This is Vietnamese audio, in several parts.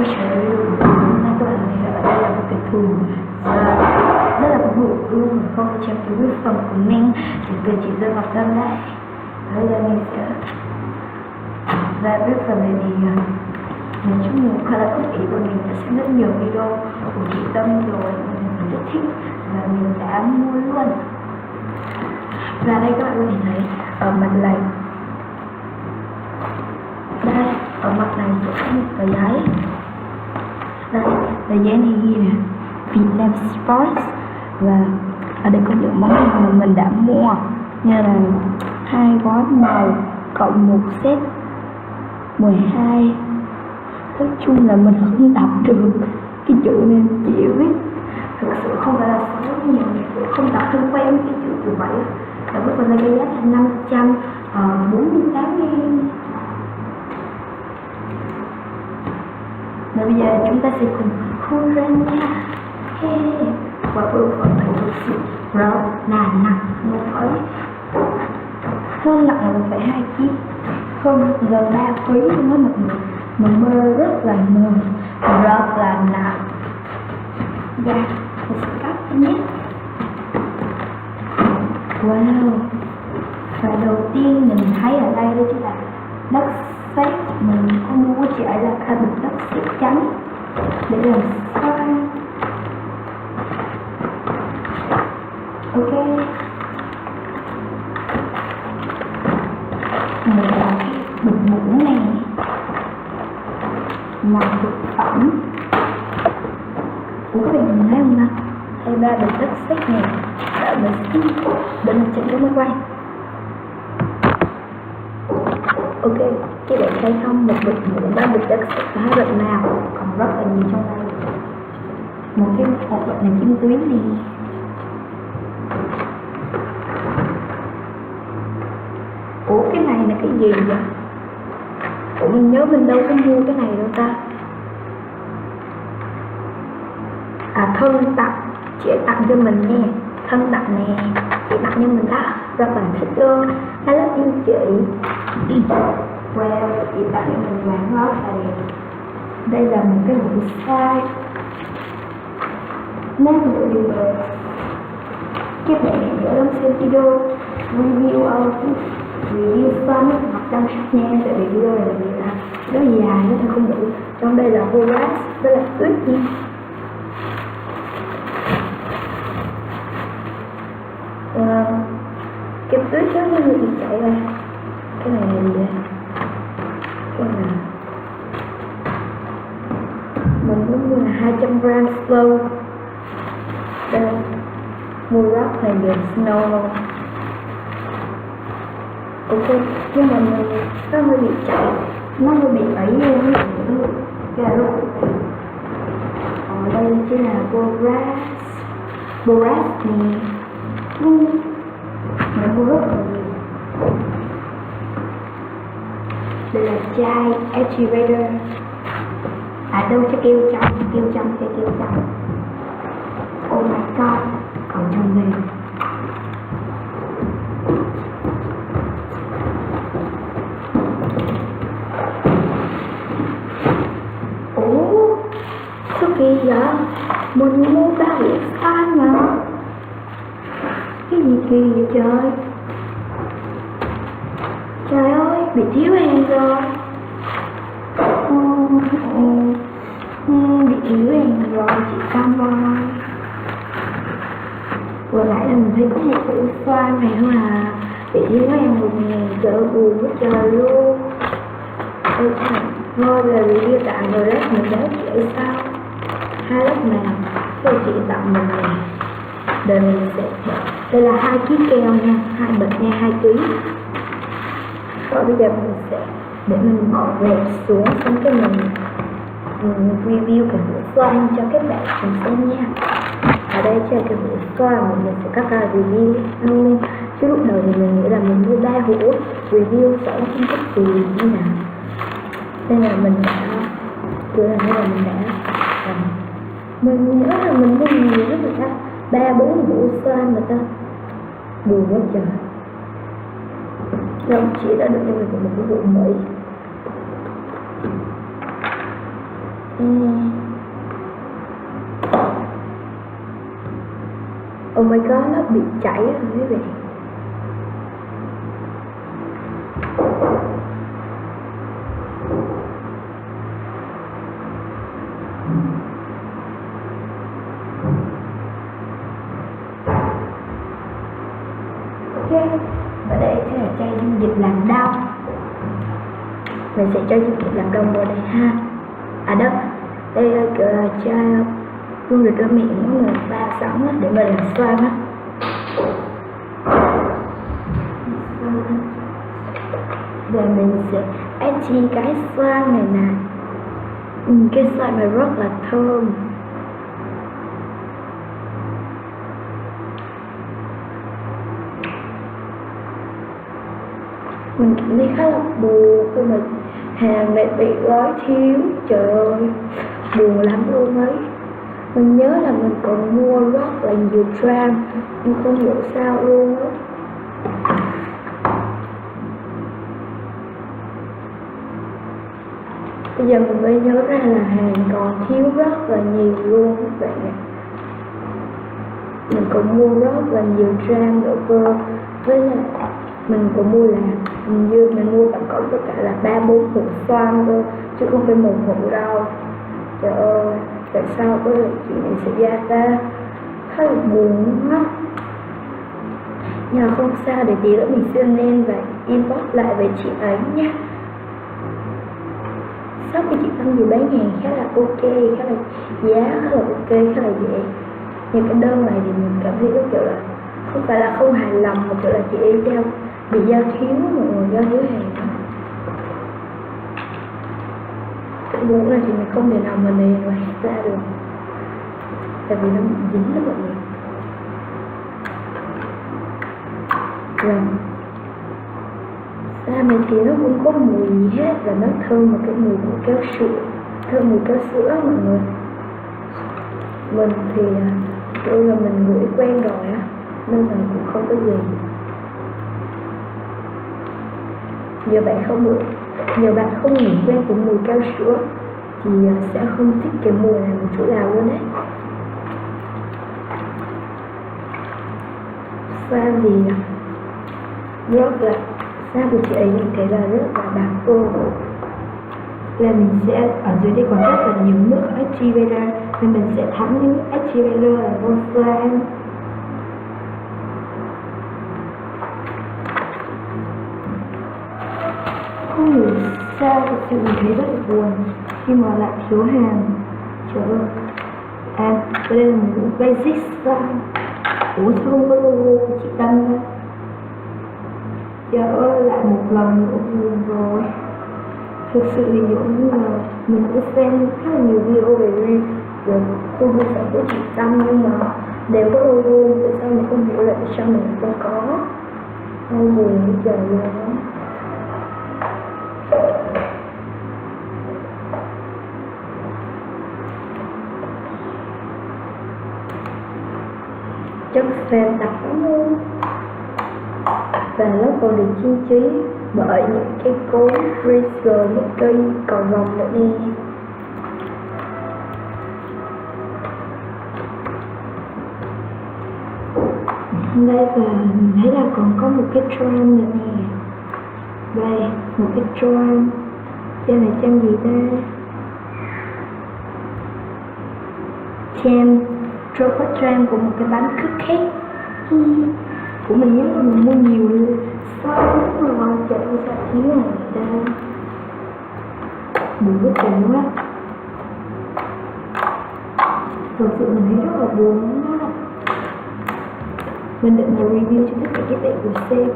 quay trở lại video của mình. Hôm nay các bạn thấy ở đây là một cái thùng rất là bự luôn, không chém cái bức phẩm của mình thì tôi chỉ rơi vào tâm đấy. Bây giờ mình sẽ ra bức phẩm này thì nói chung là khá là ức ý của mình đã xem rất nhiều video của chị Tâm rồi, mình rất thích và mình đã mua luôn. Và đây các bạn có thể thấy ở mặt này, đây ở mặt này có một tờ giấy, đây tờ giấy này ghi nè Vietnam Sports, và ở đây có những món hàng mà mình đã mua như là 2 gói màu cộng 1 set 12. Nói chung là mình không đọc được cái chữ nên chỉ biết thực sự không phải là xấu, nhiều người không đọc không quen cái chữ như vậy. Và bước vào đây cái giá là 548.000. Và bây giờ chúng ta sẽ cùng khui ra nha. Và bộ phận này thực sự rất là nặng, nó phải hơn nặng là 1,2 kg, hơn gần 3 kg luôn đó mọi người. Mình mơ rất là mờ, rất là nặng. Và mình sẽ cắt nhé. Wow. Và đầu tiên mình thấy ở đây đó chính là đất sét. Mình có mua chỉ là khai bịch đất sét trắng để làm sao. Ok, mình là cái bịch muỗng này là thực phẩm. Ủa các bạn nhìn thấy không nào? Đây ba bịch đất sét này đã mình để mình chỉnh cho máy quay. Ok, các bạn thấy không? Một bịch muỗng, 3 bịch đất sét và 2 bịch màu, còn rất là nhiều trong đây. Một bịch này kim tuyến này. Ủa cái này là cái gì vậy? Ủa mình nhớ mình đâu có mua cái này đâu ta. À, thân tặng, chị tặng cho mình nè. Thân tặng nè, chị tặng cho mình đó. Rất là thích luôn. Hello yêu chị. Wow, chị tặng cho mình mảng lót này. Đây là một cái bộ size nên mọi người các bạn nhớ đón xem video review review fun hoặc đăng sách nha. Tại vì video này là nó dài nó không đủ. Trong đây là borax với là tuyết nha. Cái tuyết đó nó bị chạy ra. Cái này là gì vậy? Cái này mình muốn mua là 200 gram slow. Đây mua rock này được snow luôn. Ok, nhưng mà nó hơi bị chạy, nó hơi bị ấy luôn. Cái là lúc ở đây chính là borax này. Mình mua rất là nhiều. Đây là chai activator. À đâu cho kêu trong. Oh my god, còn trong đây ủa sao kỳ vậy? Mình mua 3 biển xanh mà. Cái gì kỳ vậy trời? Trời ơi, bị thiếu hàng rồi. Bị thiếu hàng rồi chị Cam ơi. Vừa nãy là mình thấy có một củ xoan này thôi à. Bị thiếu hàng một ngàn, trời ơi buồn quá trời luôn. Ôi trời, thôi là review tặng rồi đó, mình béo chị ở sao? 2 lớp nào, rồi chị tặng mình này. Đây mình sẽ, đây là 2 kg keo nha, 2 bịch nha, 2 kg. Rồi bây giờ mình sẽ để mình bỏ rẹp xuống, xong cái mình review cái bữa xoan cho các bạn cùng xem nha. Ở đây trên cái bữa xoan mình sẽ cắt ra review luôn. Chứ lúc đầu thì mình nghĩ là mình mua 3 hũ review sẽ không thích gì như nào. Nên là mình đã mình nhớ là mình mua nhiều lắm người ta, 3-4 hũ xoan người ta. Buồn quá trời. Đồng chí đã được cho mình một cái hũ mới. Oh my god, nó bị chảy rồi quý vị. Ok, và đây sẽ là chai dung dịch làm đông. Mình sẽ cho dung dịch làm đông vào đây ha. À đâu, đây là chai dung dịch ở miệng của mình pha sẵn để mình làm xoang á. Và mình sẽ ép chi cái xoang này nè. Cái xoang này rất là thơm. Mình cảm thấy khá là buồn khi mà hàng này bị gói thiếu. Trời ơi, buồn lắm luôn ấy. Mình nhớ là mình còn mua rất là nhiều tram, nhưng không hiểu sao luôn á. Bây giờ mình mới nhớ ra là hàng còn thiếu rất là nhiều luôn các bạn ạ. Mình còn mua rất là nhiều tram nữa cơ. Với lại mình còn mua là hình như mình mua tổng cộng tất cả là 3-4 hộp xoang cơ, chứ không phải một hộp đâu. Trời ơi, tại sao có lại chuyện này xảy ra ta? Khá là buồn quá. Nhưng mà không sao, để tí nữa mình sẽ lên và inbox lại về chị ấy nha. Shop của chị Tâm thì bán hàng khá là ok, khá là giá khá là ok, khá là dễ. Nhưng cái đơn này thì mình cảm thấy kiểu là không phải là không hài lòng, mà kiểu là chị ấy bị giao thiếu, mọi người giao thiếu hàng. Cái bún này thì mình không thể nào mà nề và hét ra được, tại vì nó bị dính đó mọi người. Rồi da mình thì nó không có mùi gì hết, và nó thơm một cái mùi của keo sữa, thơm mùi keo sữa mọi người. Mình thì kiểu là mình ngửi quen rồi á, nên là cũng không có gì. Nhiều bạn không ngửi quen của mùi keo sữa thì sẽ không thích cái mùi này một chỗ nào luôn đấy. Da thì rất là, da của chị ấy mình thấy là rất là bạc cơ. Là mình sẽ ở dưới đây còn rất là nhiều nước activator, nên mình sẽ thắng những nước activator là vô xoang. Không hiểu sao thực sự mình thấy rất là buồn khi mà lại thiếu hàng. Trời ơi. À, đây là một basic xoang. Ủa sao không có logo chị Tâm nữa? Trời ơi, lại một lần nữa buồn rồi. Thực sự thì giống như là mình cũng xem khá là nhiều video về rồi không mua sản của chị Tâm, nhưng mà đều có logo, tại sao mình không hiểu lại sao mình không có. Ôi buồn như trời luôn đó. Chất fan đặc luôn, và nó còn được trang trí bởi những cái cối freezer, những cây cầu vồng nữa nè. Đây, và mình thấy là còn có một cái tram nữa nè. Đây, một cái tram. Trên này tram gì ta? Robot tram của một cái bánh cupcake. Của mình nhớ là mình mua nhiều luôn. Sao mà ngon, trời ơi sao thiếu này ta. Buồn rất buồn quá. Thật sự mình thấy rất là buồn quá. Mình định là review cho tất cả cái tiệm của sale,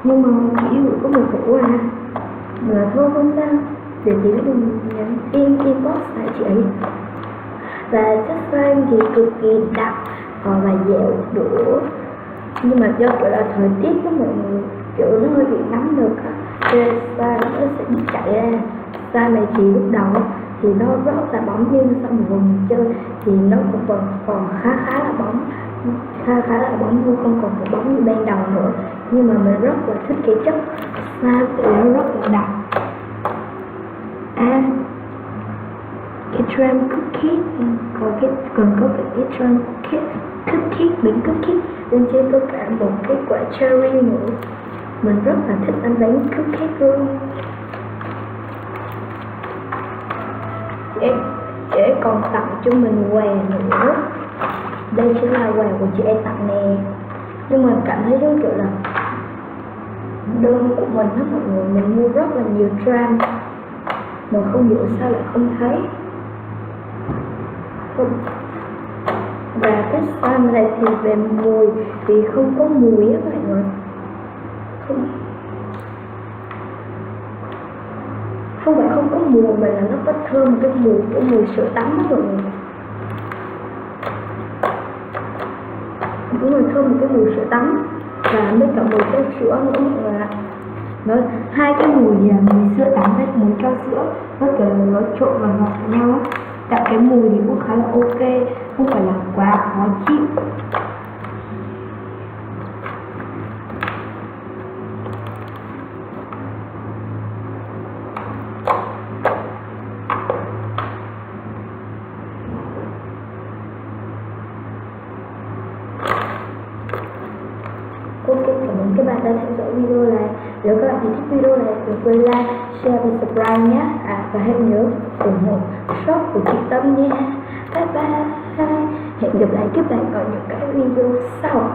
nhưng mà chỉ gửi có một hũ à. Mà thôi không sao, để tí nữa mình nhắn inbox lại chị ấy. Và chất xoang thì cực kỳ đặc và dẻo đũa. Nhưng mà do kiểu là thời tiết của mọi người, kiểu nó hơi bị nóng được á, nên xoang nó sẽ bị chảy ra. Xoang này thì lúc đầu thì nó rất là bóng, nhưng sau một vòng chơi thì nó cũng còn khá là bóng, khá là bóng luôn, không còn phải bóng như ban đầu nữa. Nhưng mà mình rất là thích cái chất xoang, nó rất là đặc. À, cái trend cookie, còn có cái trend cookie bánh cookie bên trên có cả một cái quả cherry nữa. Mình rất là thích ăn bánh cookie luôn. Chị ấy còn tặng cho mình quà nữa. Đây chính là quà của chị ấy tặng nè. Nhưng mà cảm thấy giống kiểu là đơn của mình đó mọi người, mình mua rất là nhiều tram mà không hiểu sao lại không thấy. Và cái tram này thì về mùi thì không có mùi á mọi người, không phải không có mùi mà là nó có thơm cái mùi của mùi sữa tắm đó mọi người. Đúng rồi, thơm một cái mùi sữa tắm và mấy cả mùi cao sữa nữa mọi người ạ. Nó hai cái mùi mùi sữa tắm với mùi cao sữa nó kiểu là nó trộn vào ngọt với nhau á, tạo cái mùi thì cũng khá là ok, không phải là quá khó chịu. Ok, cảm ơn các bạn đã theo dõi video này. Nếu các bạn thấy thích video này, đừng quên like, share và subscribe nhé. Và hãy nhớ ủng hộ shop của chị Tâm nha. Bye bye. Hẹn gặp lại các bạn ở những cái video sau.